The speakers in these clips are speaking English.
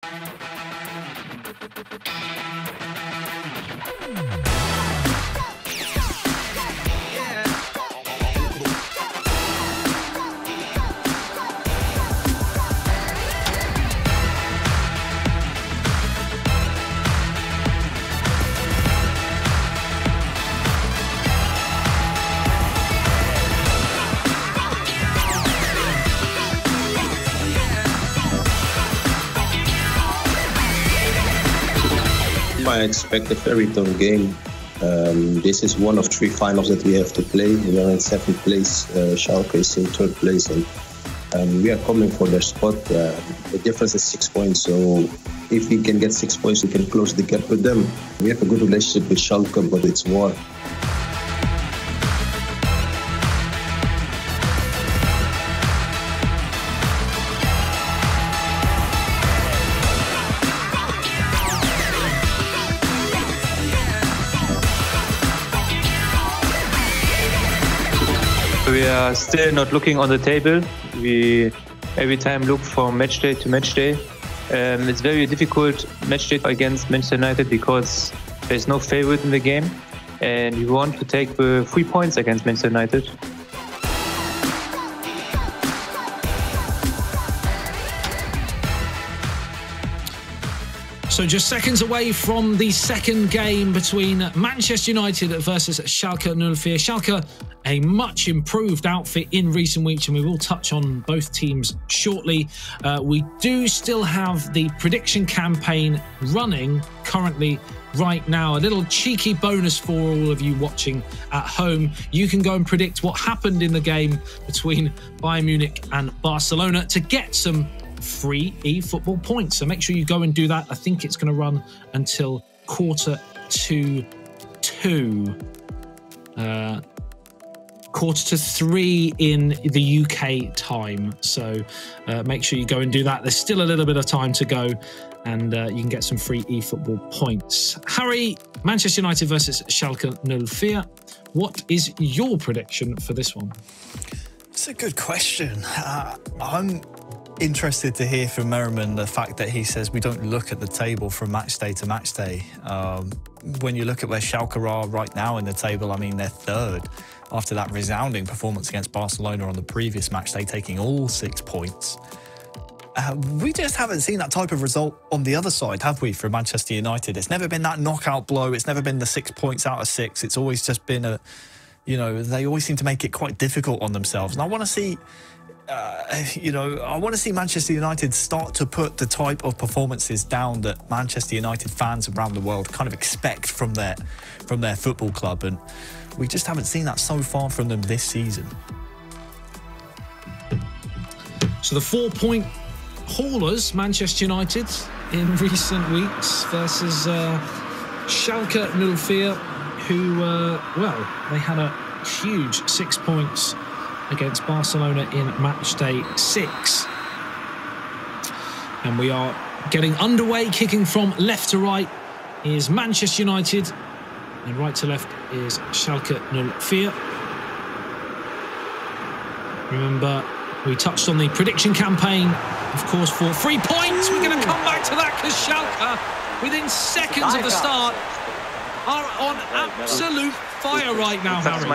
I expect a very tough game. This is one of 3 finals that we have to play. We are in 7th place. Schalke is in 3rd place, and we are coming for their spot. The difference is 6 points, so if we can get 6 points, we can close the gap with them. We have a good relationship with Schalke, but it's war. We are still not looking on the table. We every time look from matchday to matchday. It's very difficult matchday against Manchester United because there's no favorite in the game, and we want to take the 3 points against Manchester United. So just seconds away from the second game between Manchester United versus Schalke 04. Schalke, a much improved outfit in recent weeks, and we will touch on both teams shortly. We do still have the prediction campaign running currently right now. A little cheeky bonus for all of you watching at home. You can go and predict what happened in the game between Bayern Munich and Barcelona to get some free eFootball points. So make sure you go and do that. I think it's going to run until 1:45. 3:45 in the UK time. So make sure you go and do that. There's still a little bit of time to go, and you can get some free eFootball points. Harry, Manchester United versus Schalke 04. What is your prediction for this one? It's a good question. I'm interested to hear from Merriman the fact that he says we don't look at the table from match day to match day. When you look at where Schalke are right now in the table, I mean, they're 3rd after that resounding performance against Barcelona on the previous match day, taking all 6 points. We just haven't seen that type of result on the other side, have we, for Manchester United? It's never been that knockout blow. It's never been the 6 points out of 6. It's always just been a, you know, they always seem to make it quite difficult on themselves. And I want to see, I want to see Manchester United start to put the type of performances down that Manchester United fans around the world kind of expect from their football club, and we just haven't seen that so far from them this season. So the 4-point haulers, Manchester United, in recent weeks versus Schalke 04, who, they had a huge 6 points against Barcelona in matchday 6. And we are getting underway. Kicking from left to right is Manchester United, and right to left is Schalke 04. Remember, we touched on the prediction campaign, of course, for 3 points. We're going to come back to that because Schalke, within seconds of the start, are on absolute fire right now, Harry.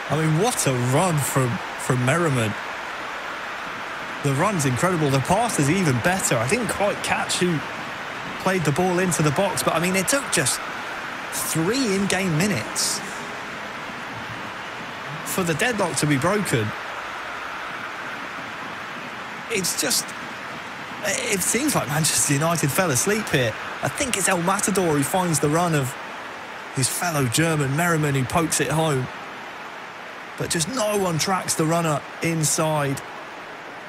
I mean, what a run from Merriman. The run's incredible. The pass is even better. I didn't quite catch who played the ball into the box, but I mean, it took just 3 in-game minutes for the deadlock to be broken. It's just, it seems like Manchester United fell asleep here. I think it's El Matador who finds the run of his fellow German, Merriman, who pokes it home. But just no one tracks the runner inside.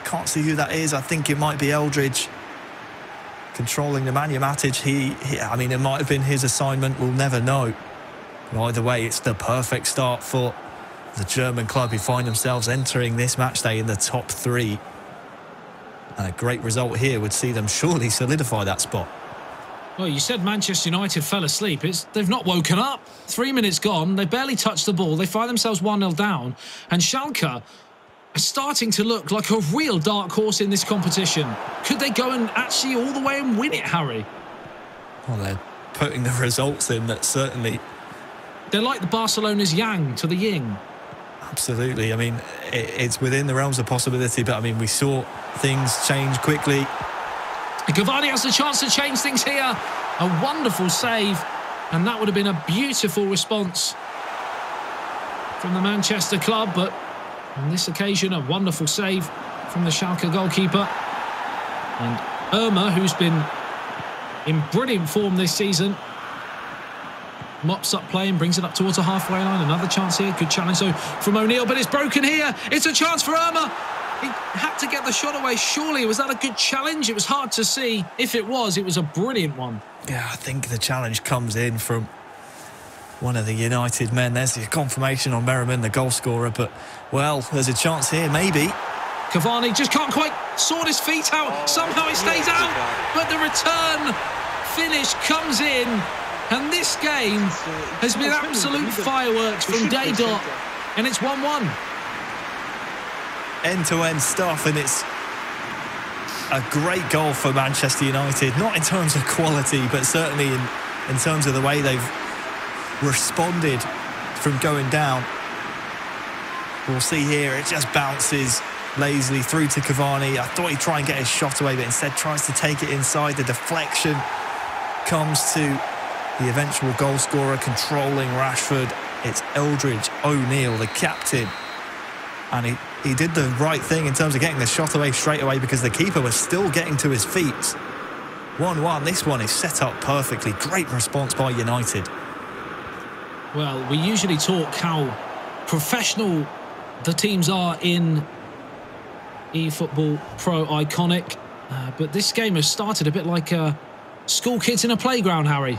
Can't see who that is. I think it might be Eldridge controlling the Nemanja Matic. I mean, it might have been his assignment. We'll never know. But either way, it's the perfect start for the German club who find themselves entering this match day in the top 3. And a great result here would see them surely solidify that spot. Well, you said Manchester United fell asleep. They've not woken up. 3 minutes gone. They barely touched the ball. They find themselves 1-0 down. And Schalke, are starting to look like a real dark horse in this competition. Could they go and actually all the way and win it, Harry? Well, they're putting the results in that certainly... They're like the Barcelona's yang to the yin. Absolutely. I mean, it's within the realms of possibility, but I mean, we saw things change quickly. Cavani has the chance to change things here. A wonderful save, and that would have been a beautiful response from the Manchester club, but on this occasion, a wonderful save from the Schalke goalkeeper. And Irma, who's been in brilliant form this season, mops up play and brings it up towards the halfway line. Another chance here. Good challenge, though, from O'Neill, but it's broken here. It's a chance for Irma. He had to get the shot away, surely. Was that a good challenge? It was hard to see. If it was a brilliant one. Yeah, I think the challenge comes in from one of the United men. There's the confirmation on Merriman, the goal scorer, but, well, there's a chance here, maybe. Cavani just can't quite sort his feet out. Somehow it stays out, but the return finish comes in. And this game has been absolute fireworks from day dot, and it's 1-1. End-to-end stuff, and it's a great goal for Manchester United, not in terms of quality, but certainly in terms of the way they've responded from going down. We'll see here, it just bounces lazily through to Cavani. I thought he'd try and get his shot away, but instead tries to take it inside. The deflection comes to the eventual goal scorer, controlling Rashford. It's Eldridge O'Neill, the captain. And he did the right thing in terms of getting the shot away straight away, because the keeper was still getting to his feet. 1-1. This one is set up perfectly. Great response by United. Well, we usually talk how professional the teams are in eFootball.Pro IQONIQ. But this game has started a bit like school kids in a playground, Harry.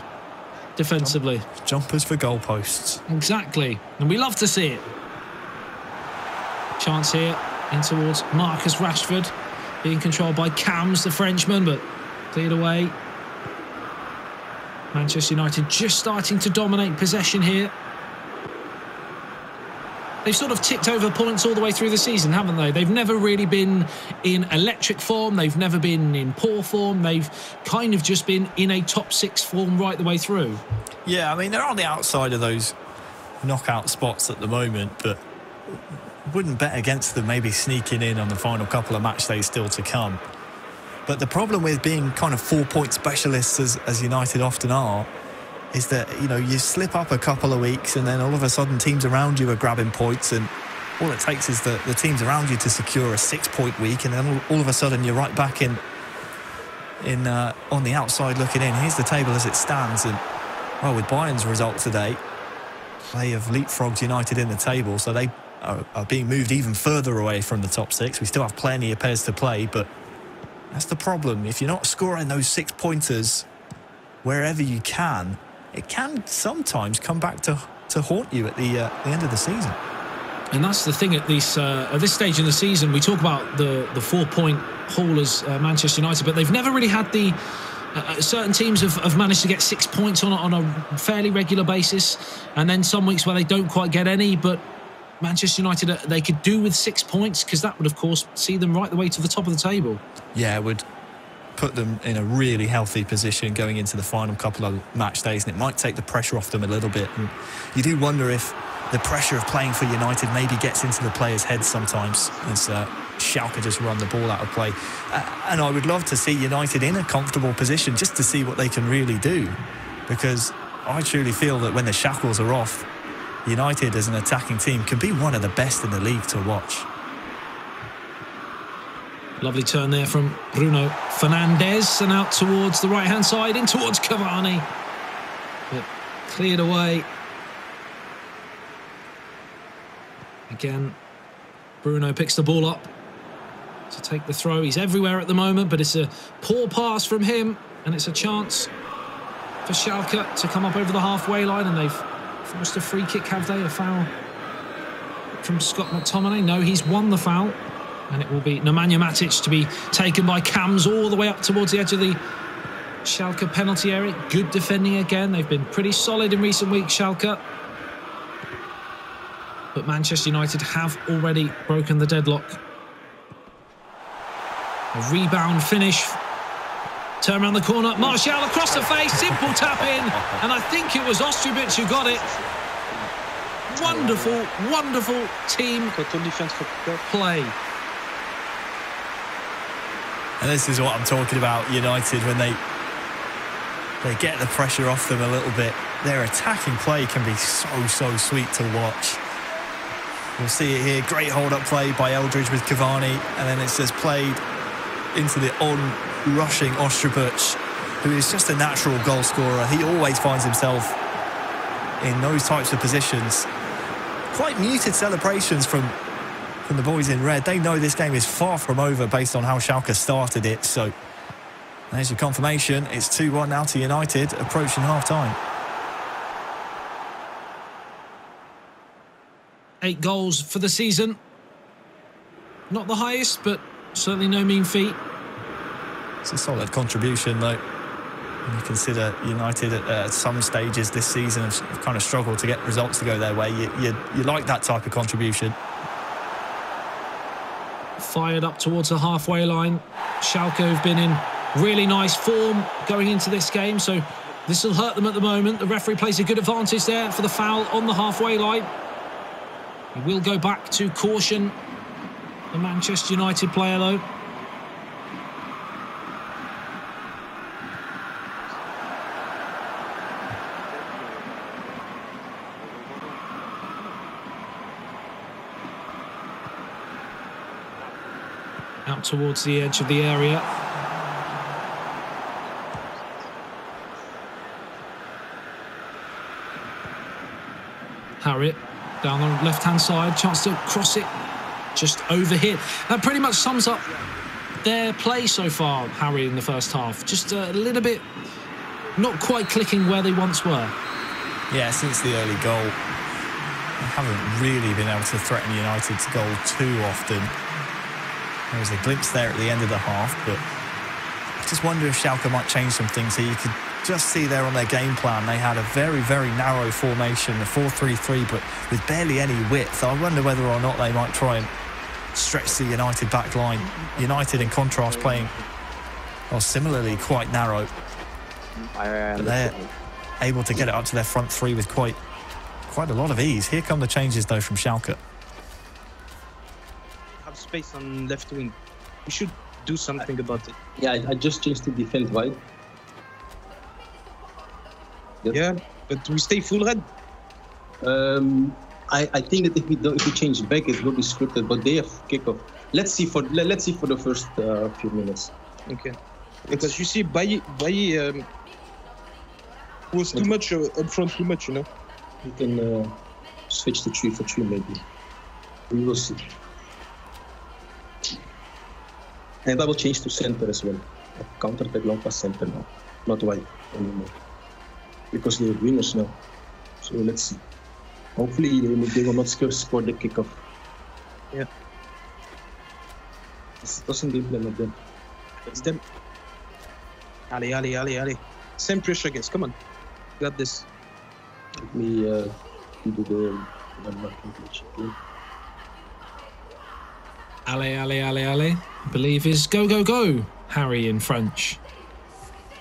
Defensively. Jumpers for goalposts. Exactly. And we love to see it. Chance here in towards Marcus Rashford. Being controlled by Cams, the Frenchman, but cleared away. Manchester United just starting to dominate possession here. They've sort of ticked over points all the way through the season, haven't they? They've never really been in electric form. They've never been in poor form. They've kind of just been in a top six form right the way through. Yeah, I mean, they're on the outside of those knockout spots at the moment, but wouldn't bet against them maybe sneaking in on the final couple of match days still to come. But the problem with being kind of 4-point specialists, as United often are, is that, you know, you slip up a couple of weeks and then all of a sudden teams around you are grabbing points, and all it takes is the teams around you to secure a 6-point week, and then all of a sudden you're right back in on the outside looking in. Here's the table as it stands, and, well, with Bayern's result today, they have leapfrogged United in the table, so they are being moved even further away from the top six. We still have plenty of pairs to play, but that's the problem. If you're not scoring those 6-pointers wherever you can, it can sometimes come back to haunt you at the end of the season. And that's the thing at this stage in the season. We talk about the 4-point haulers, Manchester United, but they've never really had the... certain teams have managed to get 6 points on a fairly regular basis, and then some weeks where they don't quite get any, but Manchester United, they could do with 6 points, because that would, of course, see them right the way to the top of the table. Yeah, it would put them in a really healthy position going into the final couple of match days, and it might take the pressure off them a little bit. And you do wonder if the pressure of playing for United maybe gets into the players' heads sometimes, as Schalke just run the ball out of play. And I would love to see United in a comfortable position just to see what they can really do, because I truly feel that when the shackles are off, United as an attacking team can be one of the best in the league to watch. Lovely turn there from Bruno Fernandes, and out towards the right-hand side, in towards Cavani. But cleared away. Again, Bruno picks the ball up to take the throw. He's everywhere at the moment, but it's a poor pass from him, and it's a chance for Schalke to come up over the halfway line, and they've forced a free kick, have they? A foul from Scott McTominay? No, he's won the foul, and it will be Nemanja Matic to be taken by Cams all the way up towards the edge of the Schalke penalty area. Good defending again. They've been pretty solid in recent weeks, Schalke. but Manchester United have already broken the deadlock. A rebound finish. Turn around the corner. Martial across the face. Simple tap in. And I think it was Ostrubic who got it. Wonderful, wonderful team play. And this is what I'm talking about, United, when they get the pressure off them a little bit. Their attacking play can be so sweet to watch. We'll see it here. Great hold-up play by Eldridge with Cavani. And then it's just played into the on-rushing Ostrubic, who is just a natural goal scorer. He always finds himself in those types of positions. Quite muted celebrations from the boys in red. They know this game is far from over based on how Schalke started it. So there's your confirmation. It's 2-1 now to United, approaching half-time. 8 goals for the season. Not the highest, but certainly no mean feat. It's a solid contribution, though. When you consider United at some stages this season have kind of struggled to get results to go their way. You like that type of contribution. Fired up towards the halfway line. Schalke have been in really nice form going into this game, so this will hurt them at the moment. The referee plays a good advantage there for the foul on the halfway line. He will go back to caution the Manchester United player, though. Out towards the edge of the area. Harriet down the left-hand side, chance to cross it, just overhit. That pretty much sums up their play so far, Harry, in the first half. Just a little bit not quite clicking where they once were. Yeah, since the early goal, they haven't really been able to threaten United's goal too often. There was a glimpse there at the end of the half, but I just wonder if Schalke might change some things here. You could just see there on their game plan, they had a very, very narrow formation, a 4-3-3, but with barely any width. I wonder whether or not they might try and stretch the United back line. United, in contrast, playing, well, similarly quite narrow. But they're able to get it up to their front three with quite a lot of ease. Here come the changes, though, from Schalke. Have space on left wing. We should do something about it. Yeah, I just changed to defend wide. Yeah, but we stay full red. I think that if we change back, it will be scripted. But they have kickoff. Let's see for the first few minutes. Okay. Because you see, Bailly was too much up front, too much, you know. We can switch to 3-4-3 maybe. We will see. And I will change to center as well. Counter-attack long pass center now, not wide anymore. Because they're winners now. So let's see. Hopefully they will not score the kickoff. Yeah. This doesn't game plan of them. It's them. Ali. Same pressure, guys. Come on. Got this. Let me do the marking glitch again. Ali. I believe is go, Harry in French.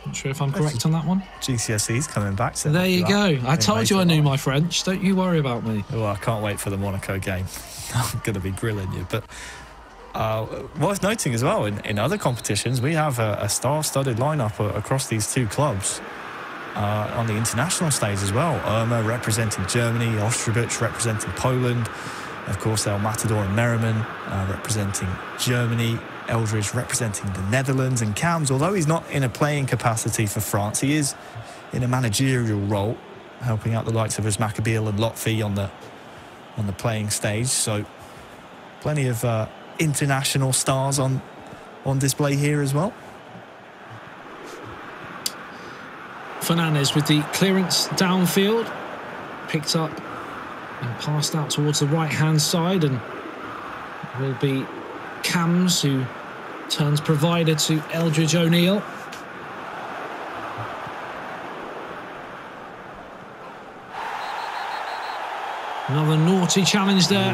Not sure if I'm correct on that one. GCSE's coming back. So there you go. I told you I knew my French. Don't you worry about me. Oh, I can't wait for the Monaco game. I'm going to be grilling you. But worth noting as well, in other competitions, we have a star-studded lineup across these two clubs. On the international stage as well. Irma representing Germany, Ostrubic representing Poland, of course El Matador and Merriman representing Germany, Eldridge representing the Netherlands, and Cams, although he's not in a playing capacity for France, he is in a managerial role, helping out the likes of Maccabiel and Lotfi on the playing stage. So plenty of international stars on display here as well. Fernandes with the clearance downfield, picked up and passed out towards the right-hand side, and will be Cams who turns provider to Eldridge O'Neill. Another naughty challenge there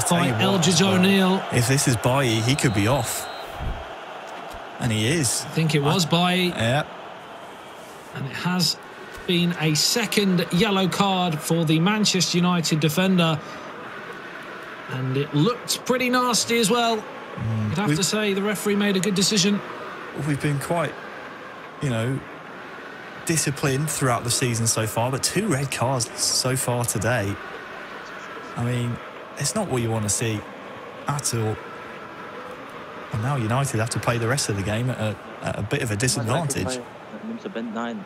by Eldridge O'Neill. If this is Bailly, he could be off. And he is. I think it was Bailly. Yeah. And it has been a second yellow card for the Manchester United defender. And it looked pretty nasty as well. You'd have to say the referee made a good decision. We've been quite, you know, disciplined throughout the season so far, but 2 red cards so far today. I mean, it's not what you want to see at all. And now United have to play the rest of the game at a bit of a disadvantage. Nimmst du Bent? Nein,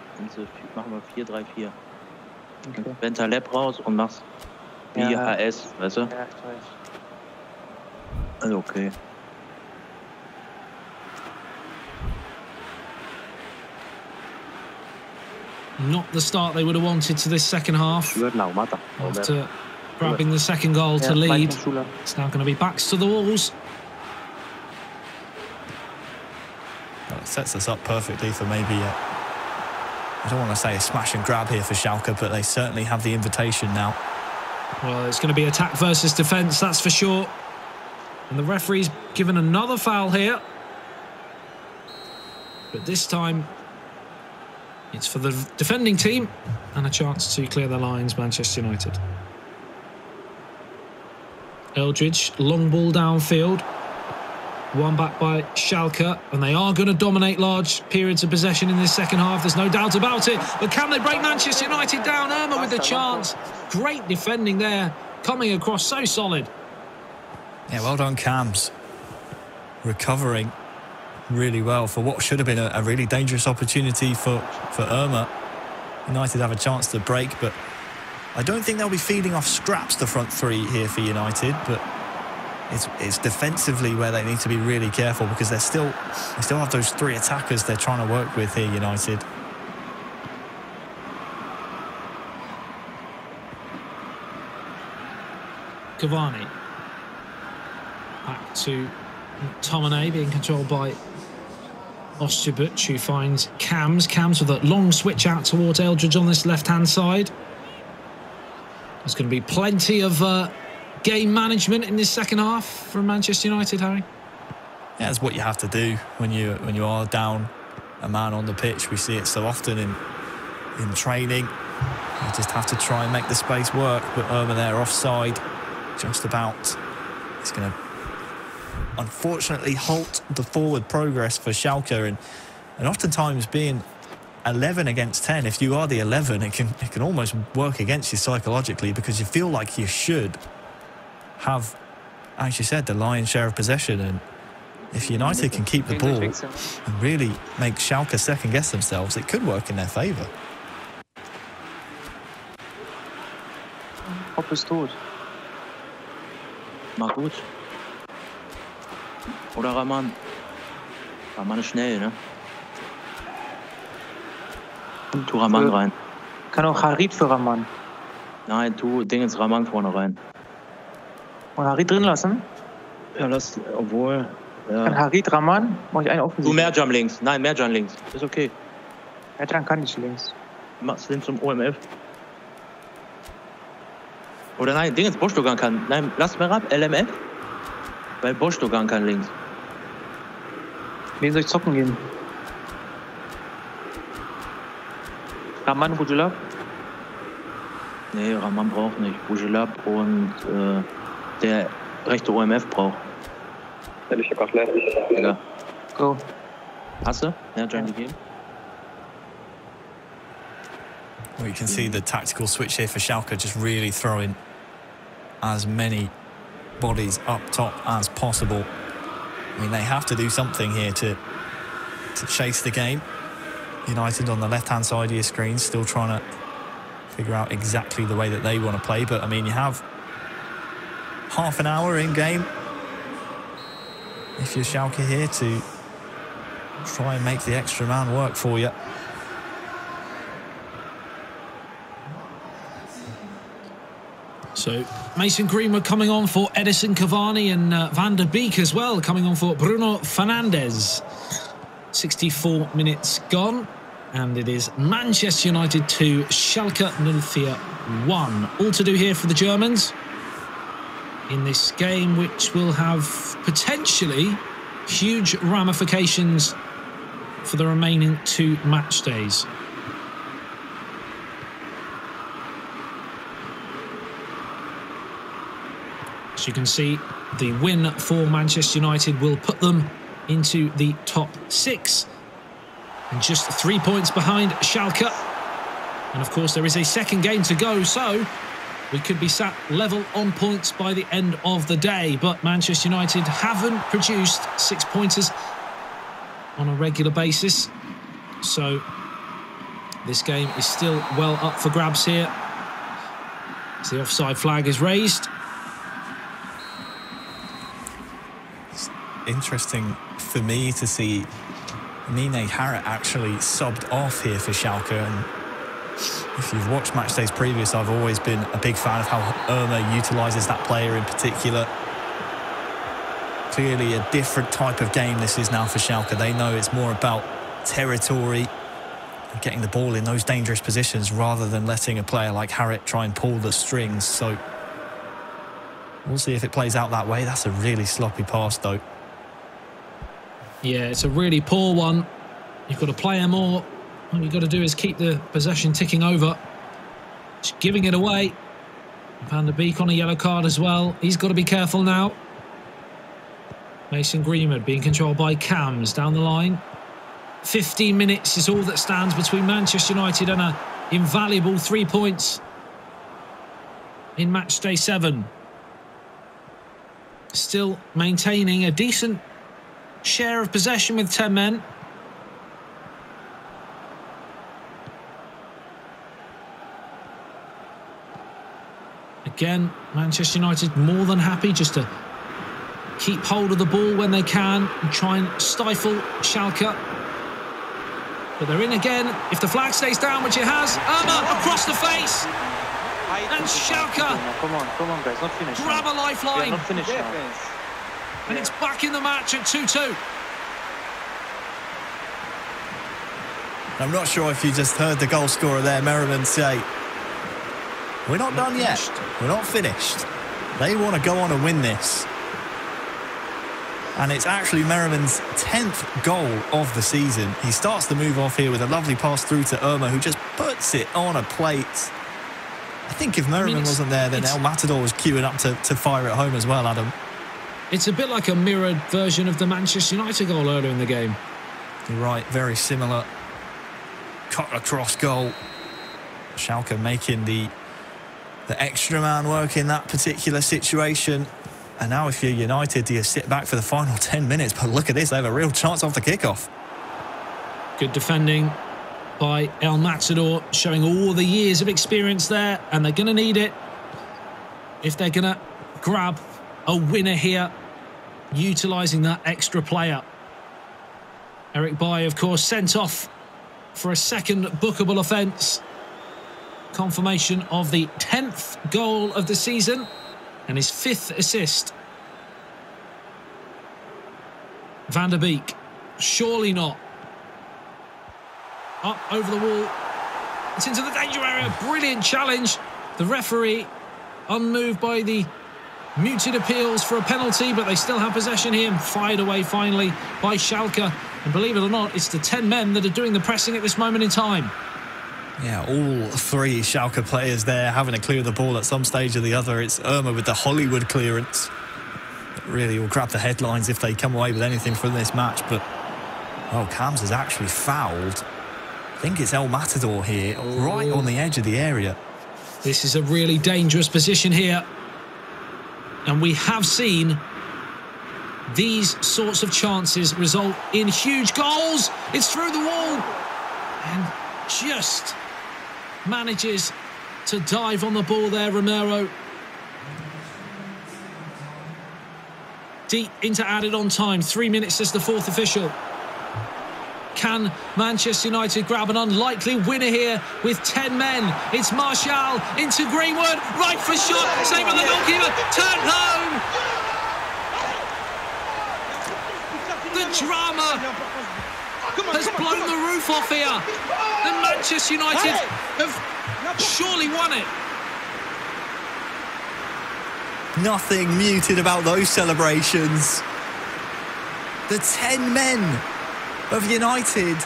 machen wir 4-3-4. Bent Taleb raus und machst PES, weißt du? Ja, ich weiß. Also okay. Not the start they would have wanted to this second half. After grabbing the second goal to lead. It's now going to be backs to the walls. Well, it sets us up perfectly for maybe, I don't want to say a smash and grab here for Schalke, but they certainly have the invitation now. Well, it's going to be attack versus defence, that's for sure. And the referee's given another foul here. But this time, it's for the defending team and a chance to clear the lines, Manchester United. Eldridge, long ball downfield. One back by Schalke, and they are going to dominate large periods of possession in this second half. There's no doubt about it. But can they break Manchester United down? Irma with the chance. Great defending there, coming across so solid. Yeah, well done, Cams. Recovering really well for what should have been a really dangerous opportunity for Irma. United have a chance to break, but I don't think they'll be feeding off scraps the front three here for United, but it's defensively where they need to be really careful, because they still have those 3 attackers they're trying to work with here, United. Cavani. Back to Tomine, being controlled by Ostjebuch, who finds Cams. Cams with a long switch out towards Eldridge on this left-hand side. There's going to be plenty of game management in this second half from Manchester United, Harry. Yeah, that's what you have to do when you are down a man on the pitch. We see it so often in training. You just have to try and make the space work. But Irma there offside, just about. It's going to unfortunately halt the forward progress for Schalke, and oftentimes being 11 against 10, if you are the 11, it can almost work against you psychologically, because you feel like you should have, as you said, the lion's share of possession. And if United can keep the ball and really make Schalke second guess themselves, it could work in their favour. Hopp ist tot. Mal gut. Oder Rahman. Rahman ist schnell, ne? Tu Rahman rein. Kann auch Harit für Rahman. Nein, tu Dingens Rahman vorne rein. Und Harit drin lassen? Ja, lass, obwohl... Ja. Kann Harit Rahman? Mach ich einen offensiv. Du Merjan links. Nein, Merjan links. Ist okay. Merjan kann nicht links. Mach's hin zum OMF. Oder nein, Dingens Bostogan kann. Nein, lass mir ab, LMF. Weil Bostogan kann links. Wen soll ich zocken gehen? Rahman, Boujelab? Nee, Rahman braucht nicht. Boujelab und der rechte OMF braucht. Egal. Go. Hast du? Ja, join the game. Well, you can see the tactical switch here for Schalke, just really throwing as many bodies up top as possible. I mean, they have to do something here to chase the game. United on the left-hand side of your screen, still trying to figure out exactly the way that they want to play. But, I mean, you have half an hour in-game, if you're Schalke here, to try and make the extra man work for you. So Mason Greenwood coming on for Edison Cavani, and Van der Beek as well coming on for Bruno Fernandes. 64 minutes gone, And it is Manchester United 2, Schalke 04 1. All to do here for the Germans in this game, which will have potentially huge ramifications for the remaining 2 match days. As you can see, the win for Manchester United will put them into the top 6 and just 3 points behind Schalke. And of course, there is a second game to go, so we could be sat level on points by the end of the day. But Manchester United haven't produced 6-pointers on a regular basis, so this game is still well up for grabs here as the offside flag is raised. Interesting for me to see Mine Harrit actually subbed off here for Schalke. And if you've watched Matchdays previous, I've always been a big fan of how Roma utilises that player in particular. Clearly a different type of game this is now for Schalke. They know it's more about territory and getting the ball in those dangerous positions rather than letting a player like Harrit try and pull the strings. So we'll see if it plays out that way. That's a really sloppy pass, though. Yeah, it's a really poor one. You've got to play him more. All you've got to do is keep the possession ticking over. Just giving it away. Van der Beek on a yellow card as well. He's got to be careful now. Mason Greenwood being controlled by Cams down the line. 15 minutes is all that stands between Manchester United and an invaluable 3 points in match day 7. Still maintaining a decent share of possession with 10 men. Again, Manchester United more than happy just to keep hold of the ball when they can and try and stifle Schalke. But they're in again. If the flag stays down, which it has, Irma across the face. And Schalke Come on, guys, not finished. grab a lifeline. Not finished now. And it's back in the match at 2-2. I'm not sure if you just heard the goal scorer there, Merriman, say, we're not done yet. We're not finished. They want to go on and win this. And it's actually Merriman's 10th goal of the season. He starts the move off here with a lovely pass through to Irma, who just puts it on a plate. I think if Merriman wasn't there, then El Matador was queuing up to fire it home as well, Adam. It's a bit like a mirrored version of the Manchester United goal earlier in the game. You're right, very similar. Cut across goal. Schalke making the extra man work in that particular situation. And now if you're United, do you sit back for the final 10 minutes? But look at this, they have a real chance off the kickoff. Good defending by El Matador, showing all the years of experience there, and they're going to need it if they're going to grab a winner here, utilising that extra player. Eric Bailly, of course, sent off for a second bookable offence. Confirmation of the 10th goal of the season and his 5th assist. Van der Beek, surely not. Up over the wall. It's into the danger area. Brilliant challenge. The referee unmoved by the muted appeals for a penalty, but they still have possession here and fired away finally by Schalke. And believe it or not, it's the 10 men that are doing the pressing at this moment in time. Yeah, all 3 Schalke players there having to clear the ball at some stage or the other. It's Irma with the Hollywood clearance. It really will grab the headlines if they come away with anything from this match. But, oh, Cams has actually fouled. I think it's El Matador here, right on the edge of the area. This is a really dangerous position here. And we have seen these sorts of chances result in huge goals. It's through the wall. And just manages to dive on the ball there, Romero. Deep into added on time. 3 minutes as the 4th official. Can Manchester United grab an unlikely winner here with 10 men? It's Martial into Greenwood. Right for shot. Save on the goalkeeper. Turn home. The drama has blown the roof off here. And Manchester United have surely won it. Nothing muted about those celebrations. The 10 men of United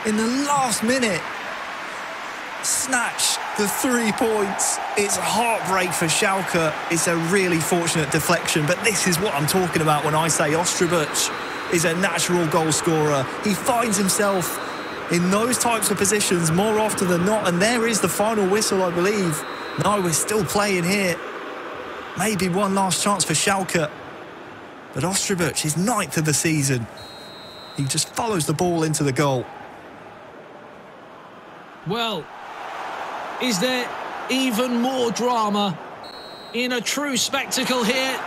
in the last minute snatch the 3 points. It's heartbreak for Schalke. It's a really fortunate deflection, but this is what I'm talking about when I say Osterbuch is a natural goal scorer. He finds himself in those types of positions more often than not, and there is the final whistle, I believe. No, we're still playing here. Maybe one last chance for Schalke. But Osterbuch is 9th of the season. He just follows the ball into the goal. Well, is there even more drama in a true spectacle here?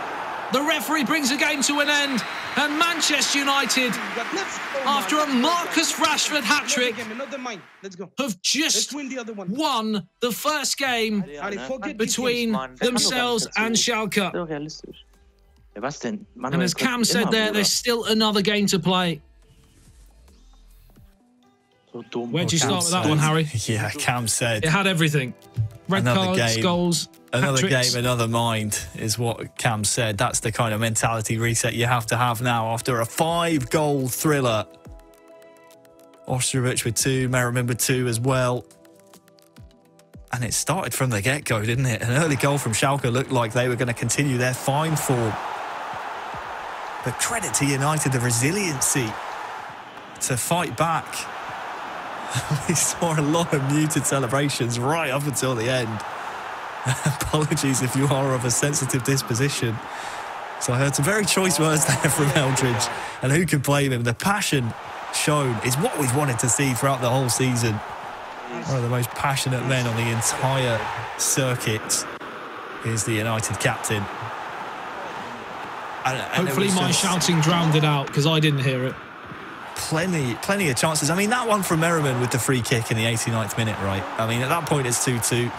The referee brings the game to an end, and Manchester United, after a Marcus Rashford hat-trick, have just won the first game between themselves and Schalke. And as Cam said there's still another game to play. Where'd you start with that one, Harry? Yeah, Cam said it had everything. Red cards, goals, another game, another mind is what Cam said. That's the kind of mentality reset you have to have now after a 5-goal thriller. Osterbuch with 2, Merriman with 2 as well. And it started from the get-go, didn't it? An early goal from Schalke looked like they were going to continue their fine form. But credit to United, the resiliency to fight back. We saw a lot of muted celebrations right up until the end. Apologies if you are of a sensitive disposition. So I heard some very choice words there from Eldridge, and who can blame him? The passion shown is what we've wanted to see throughout the whole season. One of the most passionate men on the entire circuit is the United captain. And hopefully my shouting drowned it out, because I didn't hear it. Plenty of chances. I mean, that one from Merriman with the free kick in the 89th minute, right? I mean, at that point it's 2-2.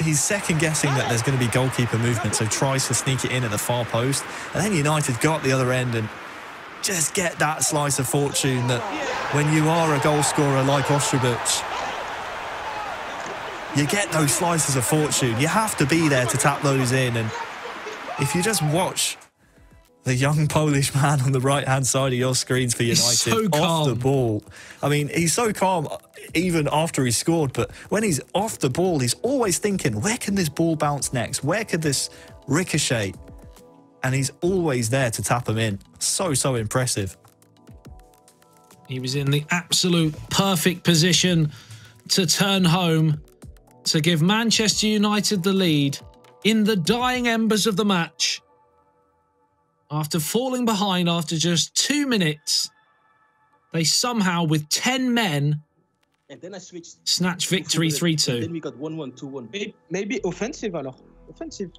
He's second-guessing that there's going to be goalkeeper movement, so tries to sneak it in at the far post. And then United got the other end and just get that slice of fortune that when you are a goal scorer like Osterbuch, you get those slices of fortune. You have to be there to tap those in. And if you just watch the young Polish man on the right-hand side of your screens for United, so off the ball. I mean, he's so calm even after he's scored, but when he's off the ball, he's always thinking, where can this ball bounce next? Where could this ricochet? And he's always there to tap him in. So impressive. He was in the absolute perfect position to turn home, to give Manchester United the lead in the dying embers of the match. After falling behind after just 2 minutes, they somehow, with 10 men, and then I switched, snatch victory 3-2. Then we got 1-1, 2-1. Maybe offensive, alors. Offensive.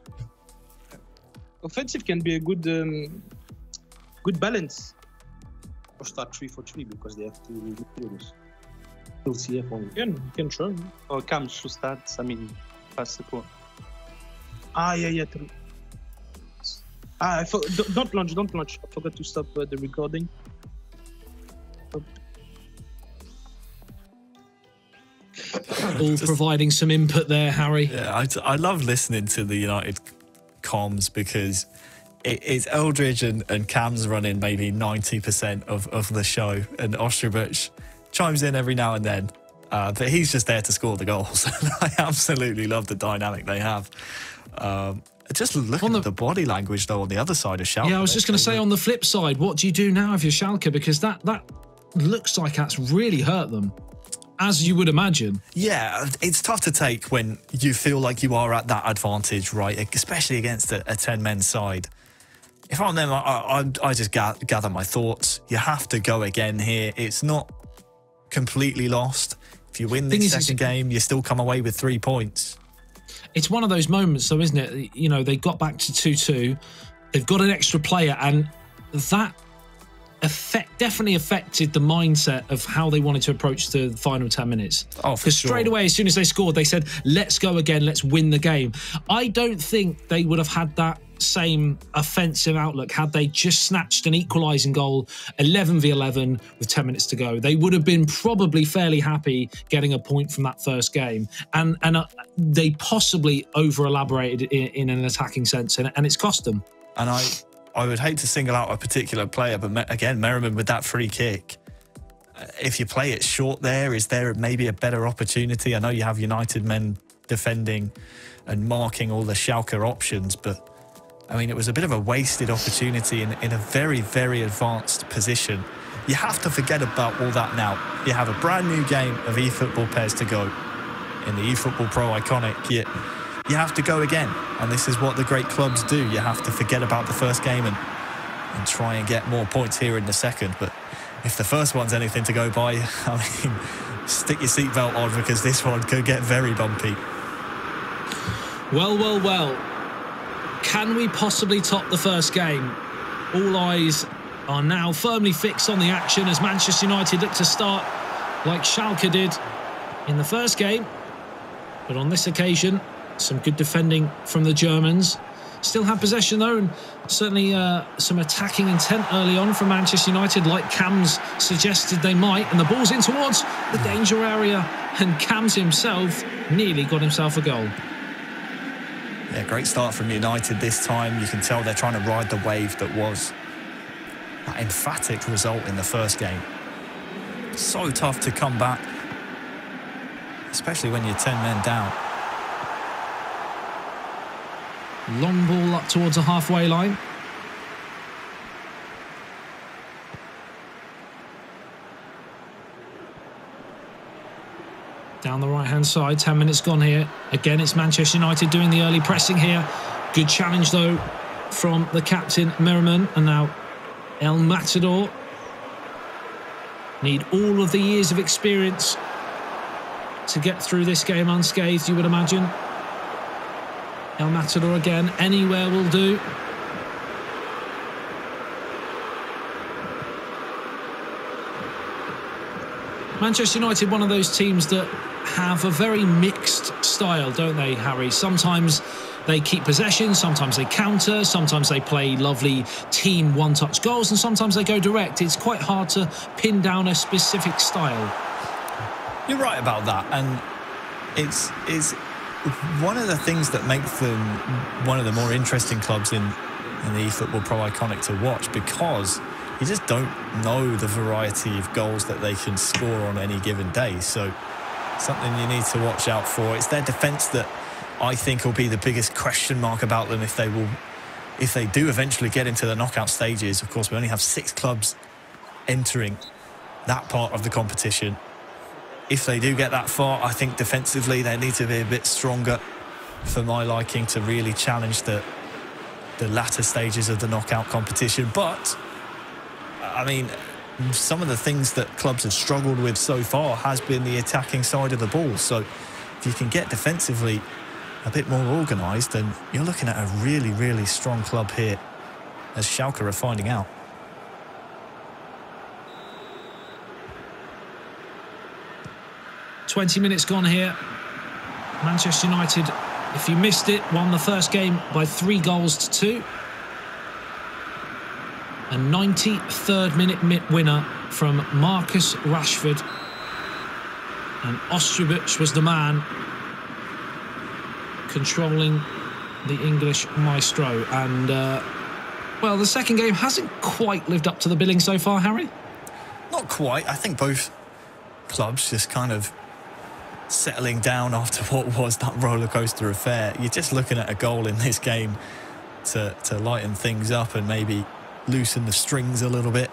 Offensive can be a good balance. Or start 3-4-3 because they have 2 midfielders. We'll see if one. You can try. Or Cam should start, I mean, pass the ball. Yeah, true. Don't launch. I forgot to stop the recording. All providing some input there, Harry. Yeah, I love listening to the United comms because it's Eldridge and Cam's running maybe 90% of the show, and Osterbuch chimes in every now and then. But he's just there to score the goals. I absolutely love the dynamic they have. Just looking at the body language, though, on the other side of Schalke. Yeah, I was just going to say, on the flip side, what do you do now if you're Schalke? Because that looks like that's really hurt them, as you would imagine. Yeah, it's tough to take when you feel like you are at that advantage, right? Especially against a 10-men side. If I'm them, I just gather my thoughts. You have to go again here. It's not completely lost. If you win this second game, you still come away with 3 points. It's one of those moments, though, isn't it? You know, they got back to 2-2. They've got an extra player, and that definitely affected the mindset of how they wanted to approach the final 10 minutes. Oh, because straight away, as soon as they scored, they said, let's go again, let's win the game. I don't think they would have had that same offensive outlook, had they just snatched an equalising goal 11v11 with 10 minutes to go, they would have been probably fairly happy getting a point from that first game. And they possibly over-elaborated in an attacking sense, and it's cost them. And I would hate to single out a particular player, but again, Merriman with that free kick. If you play it short there, is there maybe a better opportunity? I know you have United men defending and marking all the Schalke options, but I mean, it was a bit of a wasted opportunity in a very, very advanced position. You have to forget about all that now. You have a brand new game of eFootball PES to go in the eFootball.Pro IQONIQ. You have to go again, and this is what the great clubs do. You have to forget about the first game and try and get more points here in the second. But if the first one's anything to go by, I mean, stick your seatbelt on, because this one could get very bumpy. Well, well, well. Can we possibly top the first game? All eyes are now firmly fixed on the action as Manchester United look to start like Schalke did in the first game. But on this occasion, some good defending from the Germans. Still have possession though, and certainly some attacking intent early on from Manchester United, like Cam's suggested they might. And the ball's in towards the danger area, and Cam's himself nearly got himself a goal. Yeah, great start from United this time. You can tell they're trying to ride the wave that was that emphatic result in the first game. So tough to come back, especially when you're 10 men down. Long ball up towards the halfway line. Down the right-hand side, 10 minutes gone here. Again, it's Manchester United doing the early pressing here. Good challenge, though, from the captain, Merriman. And now El Matador. Need all of the years of experience to get through this game unscathed, you would imagine. El Matador again, anywhere will do. Manchester United, one of those teams that have a very mixed style, don't they, Harry? Sometimes they keep possession, sometimes they counter, sometimes they play lovely team one-touch goals, and sometimes they go direct. It's quite hard to pin down a specific style. You're right about that, and it's one of the things that makes them one of the more interesting clubs in the eFootball.Pro IQONIQ to watch, because you just don't know the variety of goals that they can score on any given day. So something you need to watch out for. It's their defence that I think will be the biggest question mark about them if they do eventually get into the knockout stages. Of course, we only have 6 clubs entering that part of the competition. If they do get that far, I think defensively they need to be a bit stronger for my liking to really challenge the latter stages of the knockout competition. But I mean, some of the things that clubs have struggled with so far has been the attacking side of the ball. So if you can get defensively a bit more organised, then you're looking at a really, really strong club here, as Schalke are finding out. "20 minutes gone here. Manchester United, if you missed it, won the first game by 3 goals to 2. A 93rd minute winner from Marcus Rashford. And Ostrovic was the man controlling the English maestro. And, well, the second game hasn't quite lived up to the billing so far, Harry. Not quite. I think both clubs just kind of settling down after what was that rollercoaster affair. You're just looking at a goal in this game to lighten things up and maybe loosen the strings a little bit.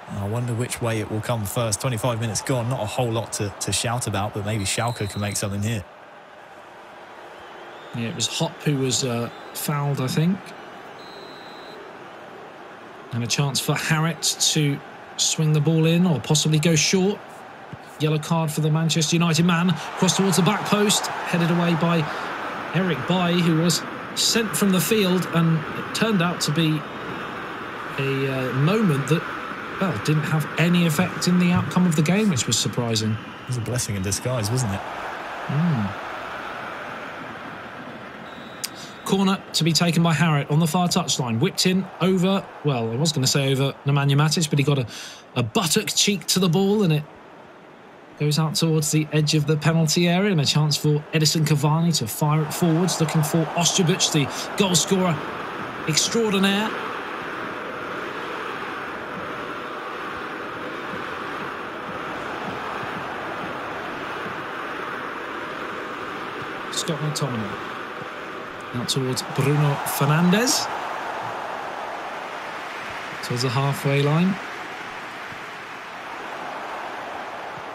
I wonder which way it will come first. 25 minutes gone, not a whole lot to shout about, but maybe Schalke can make something here. Yeah, it was Hopp who was fouled, I think. And a chance for Harrett to swing the ball in or possibly go short. Yellow card for the Manchester United man. Cross towards the back post, headed away by Eric Bailly, who was sent from the field, and it turned out to be a moment that, well, didn't have any effect in the outcome of the game, which was surprising. It was a blessing in disguise, wasn't it? corner to be taken by Harrod on the far touchline. Whipped in over, well, I was going to say over Nemanja Matic, but he got a buttock cheek to the ball and it goes out towards the edge of the penalty area, and a chance for Edison Cavani to fire it forwards, looking for Ostrebuch, the goal scorer extraordinaire. Scott McTominay out towards Bruno Fernandes towards the halfway line.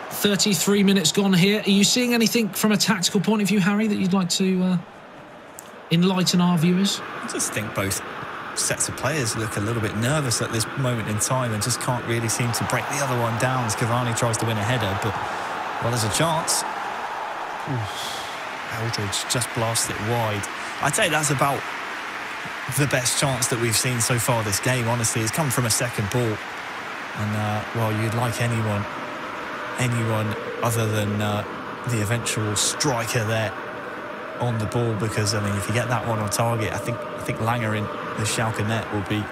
33 minutes gone here. Are you seeing anything from a tactical point of view, Harry, that you'd like to enlighten our viewers? I just think both sets of players look a little bit nervous at this moment in time and just can't really seem to break the other one down as Cavani tries to win a header, but, well, there's a chance. Eldridge just blasts it wide. I'd say that's about the best chance that we've seen so far this game, honestly. It's come from a second ball. And, well, you'd like anyone other than the eventual striker there on the ball, because, I mean, if you get that one on target, I think Langer in the Schalke net will be...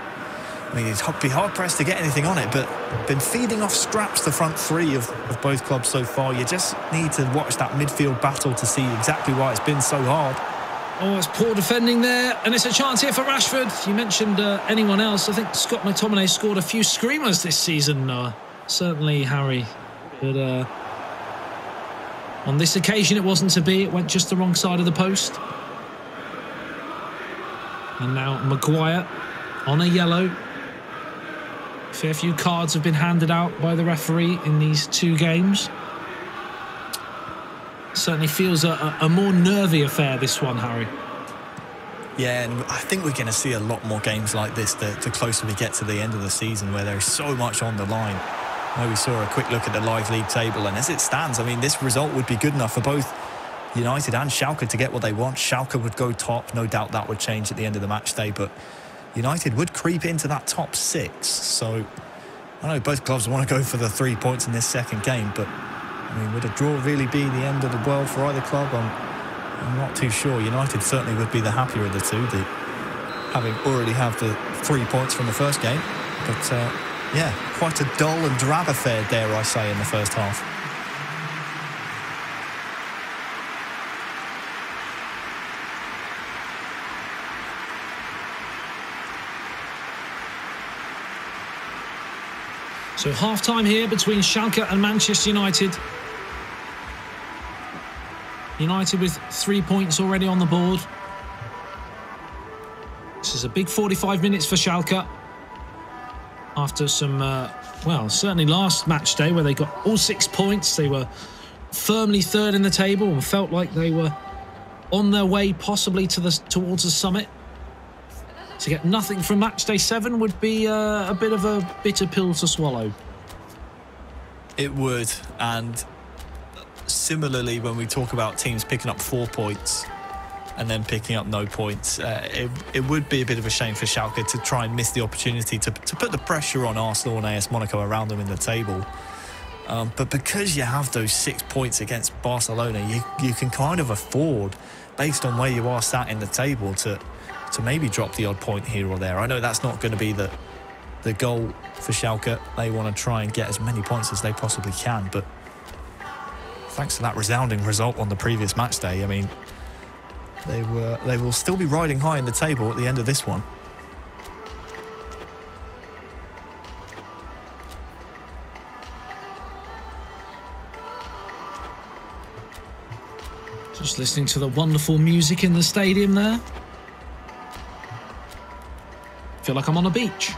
I mean, he'd be hard-pressed to get anything on it, but been feeding off scraps the front three of both clubs so far. You just need to watch that midfield battle to see exactly why it's been so hard. Oh, it's poor defending there, and it's a chance here for Rashford. You mentioned anyone else. I think Scott McTominay scored a few screamers this season, certainly Harry. But on this occasion, it wasn't to be. It went just the wrong side of the post. And now Maguire on a yellow. Fair few cards have been handed out by the referee in these two games. Certainly feels a more nervy affair, this one, Harry. Yeah, and I think we're going to see a lot more games like this the closer we get to the end of the season, where there's so much on the line. I know we saw a quick look at the live league table, and as it stands, I mean, this result would be good enough for both United and Schalke to get what they want. Schalke would go top. No doubt that would change at the end of the match day, but United would creep into that top six. So I know both clubs want to go for the 3 points in this second game, but I mean, would a draw really be the end of the world for either club? I'm not too sure. United certainly would be the happier of the two, having already have the 3 points from the first game. But yeah, quite a dull and drab affair, dare I say, in the first half. So half-time here between Schalke and Manchester United. United with 3 points already on the board. This is a big 45 minutes for Schalke. After some, well, certainly last match day where they got all 6 points. They were firmly third in the table and felt like they were on their way possibly towards the summit. To get nothing from match day 7 would be a bit of a bitter pill to swallow. It would, and similarly when we talk about teams picking up 4 points and then picking up no points, it would be a bit of a shame for Schalke to try and miss the opportunity to put the pressure on Arsenal and AS Monaco around them in the table. But because you have those 6 points against Barcelona, you can kind of afford, based on where you are sat in the table, to maybe drop the odd point here or there. I know that's not going to be the goal for Schalke. They want to try and get as many points as they possibly can, but thanks to that resounding result on the previous match day, I mean, they will still be riding high in the table at the end of this one. Just listening to the wonderful music in the stadium there. Feel like I'm on a beach.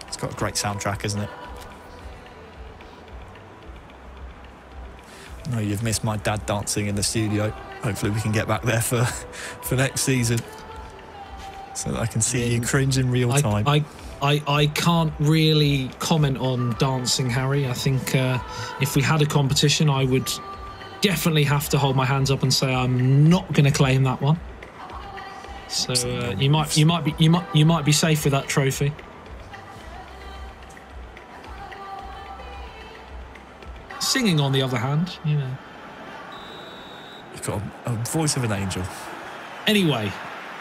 It's got a great soundtrack, isn't it? No, you've missed my dad dancing in the studio. Hopefully we can get back there for next season, so that I can see you cringe in real time. I can't really comment on dancing, Harry. I think if we had a competition, I would definitely have to hold my hands up and say I'm not going to claim that one. So you might be safe with that trophy. Singing, on the other hand, you know, You've got a voice of an angel. Anyway,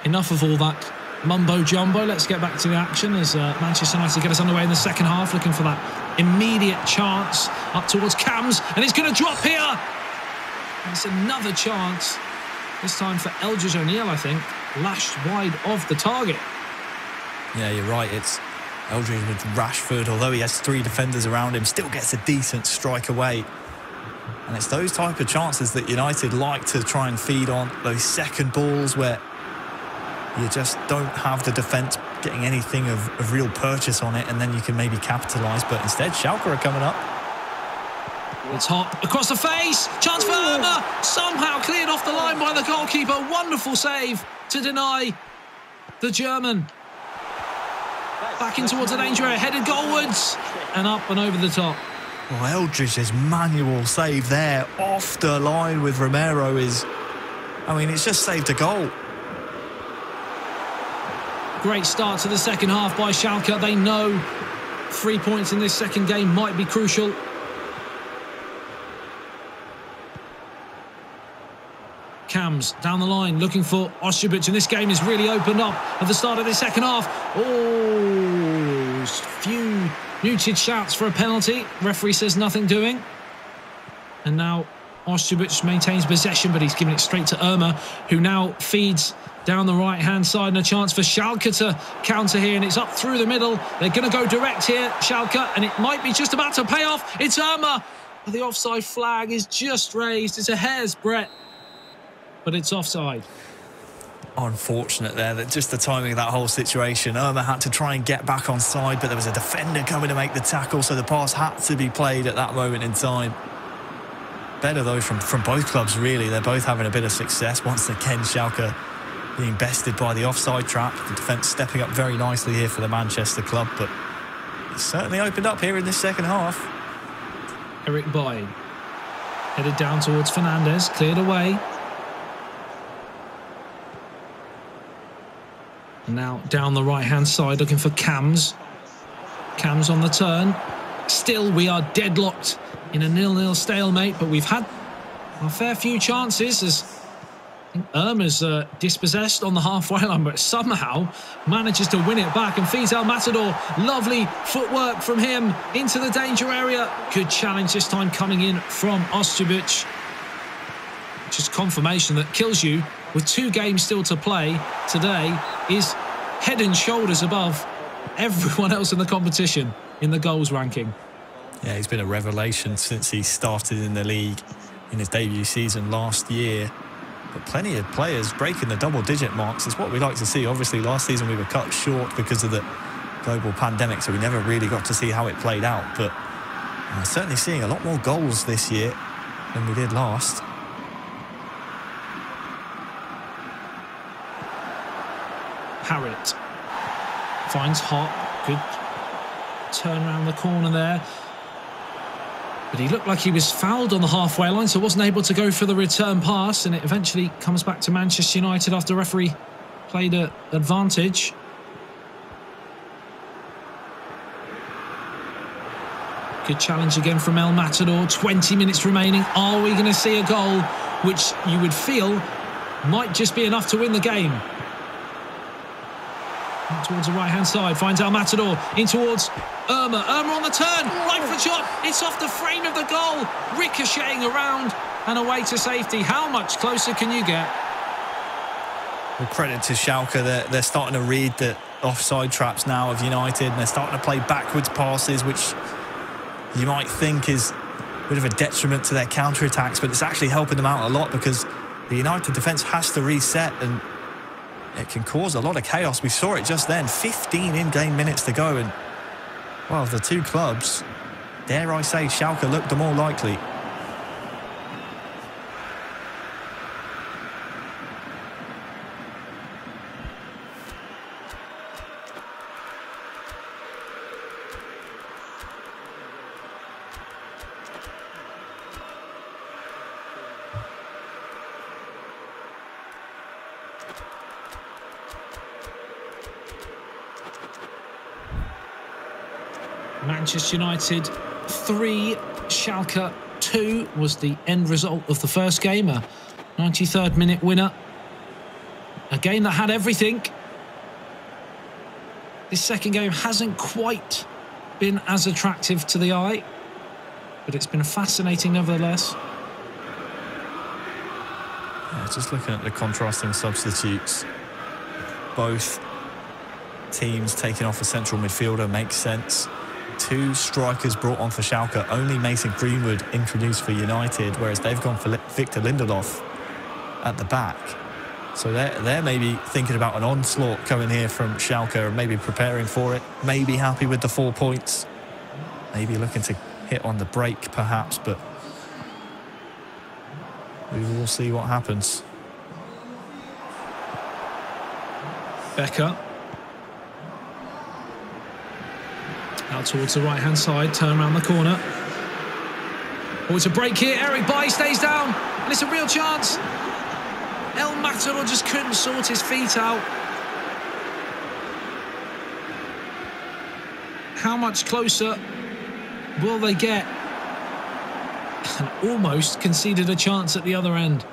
enough of all that mumbo-jumbo. Let's get back to the action as Manchester United get us underway in the second half, looking for that immediate chance up towards Cams, and it's going to drop here. And it's another chance, this time for Eldridge O'Neill, I think, lashed wide of the target. Yeah, you're right. It's Eldridge with Rashford, although he has 3 defenders around him, still gets a decent strike away. And it's those type of chances that United like to try and feed on, those second balls where you just don't have the defence getting anything of real purchase on it, and then you can maybe capitalise. But instead, Schalke are coming up. It's hot across the face. Chance for Irma. Somehow cleared off the line by the goalkeeper. Wonderful save to deny the German. Back in towards the danger area. Headed goalwards. And up and over the top. Well, Eldridge's manual save there off the line with Romero is... I mean, it's just saved a goal. Great start to the second half by Schalke. They know 3 points in this second game might be crucial. Cams down the line looking for Ostojic, and this game is really opened up at the start of the second half. Oh, few muted shouts for a penalty. Referee says nothing doing. And now Ostojic maintains possession, but he's giving it straight to Irma, who now feeds down the right-hand side, and a chance for Schalke to counter here, and it's up through the middle. They're going to go direct here, Schalke, and it might be just about to pay off. It's Irma. The offside flag is just raised. It's a hair's breadth, but it's offside. Unfortunate there, that just the timing of that whole situation. Irma had to try and get back on side, but there was a defender coming to make the tackle, so the pass had to be played at that moment in time. Better though from both clubs, really. They're both having a bit of success. Once again, Schalke being bested by the offside trap. The defence stepping up very nicely here for the Manchester club, but it's certainly opened up here in this second half. Eric Boy headed down towards Fernandez, cleared away. And now down the right-hand side, looking for Cams. Cams on the turn. Still, we are deadlocked in a 0-0 stalemate, but we've had a fair few chances as I think Irma's dispossessed on the halfway line, but somehow manages to win it back and feeds El Matador. Lovely footwork from him into the danger area. Good challenge this time coming in from Ostojic. Just confirmation that kills you with 2 games still to play today is head and shoulders above everyone else in the competition in the goals ranking. Yeah, he's been a revelation since he started in the league in his debut season last year. But plenty of players breaking the double-digit marks is what we like to see. Obviously, last season we were cut short because of the global pandemic, so we never really got to see how it played out. But certainly seeing a lot more goals this year than we did last. Harriet finds Hop. Good turn around the corner there. But he looked like he was fouled on the halfway line, so wasn't able to go for the return pass, and it eventually comes back to Manchester United after the referee played an advantage. Good challenge again from El Matador. 20 minutes remaining. Are we going to see a goal which you would feel might just be enough to win the game? Towards the right-hand side, finds El Matador in towards Irma. Irma on the turn, right foot shot. It's off the frame of the goal, ricocheting around and away to safety. How much closer can you get? Well, credit to Schalke. They're starting to read the offside traps now of United, and they're starting to play backwards passes, which you might think is a bit of a detriment to their counter-attacks, but it's actually helping them out a lot because the United defence has to reset, and it can cause a lot of chaos. We saw it just then. 15 in-game minutes to go, and well, the 2 clubs, dare I say, Schalke looked the more likely. Manchester United 3, Schalke 2 was the end result of the first game. A 93rd minute winner. A game that had everything. This second game hasn't quite been as attractive to the eye, but it's been fascinating nevertheless. Yeah, just looking at the contrasting substitutes, both teams taking off a central midfielder makes sense. 2 strikers brought on for Schalke, only Mason Greenwood introduced for United, whereas they've gone for Victor Lindelof at the back. So they're maybe thinking about an onslaught coming here from Schalke, and maybe preparing for it, maybe happy with the 4 points, maybe looking to hit on the break perhaps, but we will see what happens. Becker. Out towards the right-hand side, turn around the corner. Oh, it's a break here. Eric Bailly stays down, and it's a real chance. El Matador just couldn't sort his feet out. How much closer will they get? And almost conceded a chance at the other end.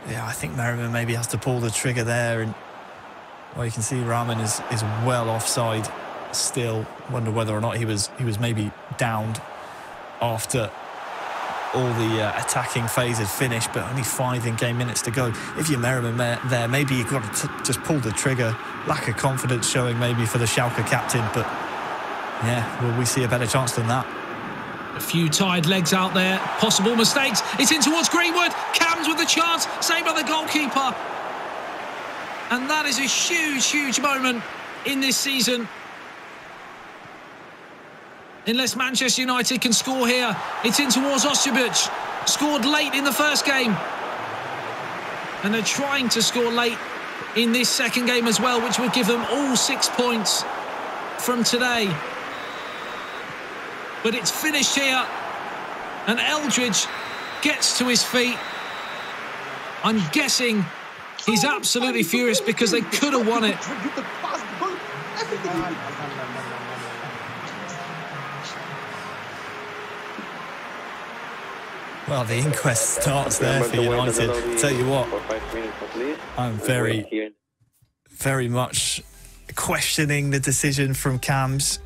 Yeah, I think Merriman maybe has to pull the trigger there, and well, you can see Rahman is well offside still. Wonder whether or not he was maybe downed after all the attacking phase had finished, but only 5 in-game minutes to go. If you're Merriman there, maybe you've got to just pull the trigger. Lack of confidence showing maybe for the Schalke captain, but yeah, will we see a better chance than that? A few tired legs out there, possible mistakes. It's in towards Greenwood. Cams with the chance, saved by the goalkeeper. And that is a huge, huge moment in this season. Unless Manchester United can score here. It's in towards Ostrovic. Scored late in the first game. And they're trying to score late in this second game as well, which will give them all 6 points from today. But it's finished here. And Eldridge gets to his feet. I'm guessing he's absolutely furious because they could have won it. Well, the inquest starts there for United. Tell you what, I'm very much questioning the decision from Cams.